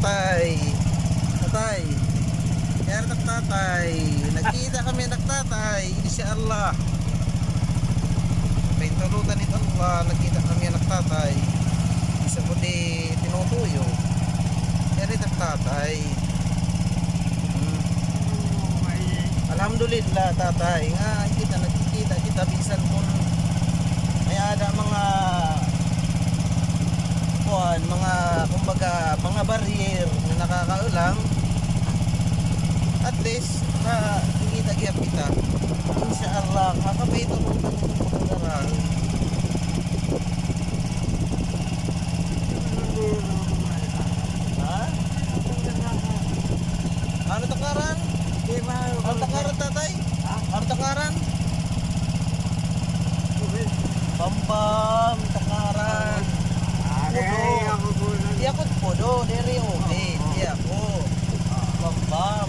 tatay. Tatay. Kaya tatay. Nagkita kami tatay. Insyaallah. Paintulutan ni Allah. Nagkita kami tatay. Isa ko di tinutuyo. Kaya tatay. Alhamdulillah tatay. Nga kita nagkikita kita bisan kung may ada mga mga kumbaga mga barrier na nakakaulang, at least na kita kita insyaallah makapito ng pagdaraan. Ha? Ano takaran? Ano takaran tatay? Ano takaran? Pampam takaran. Iya ko podo dari oke. Iya ko. Bamba.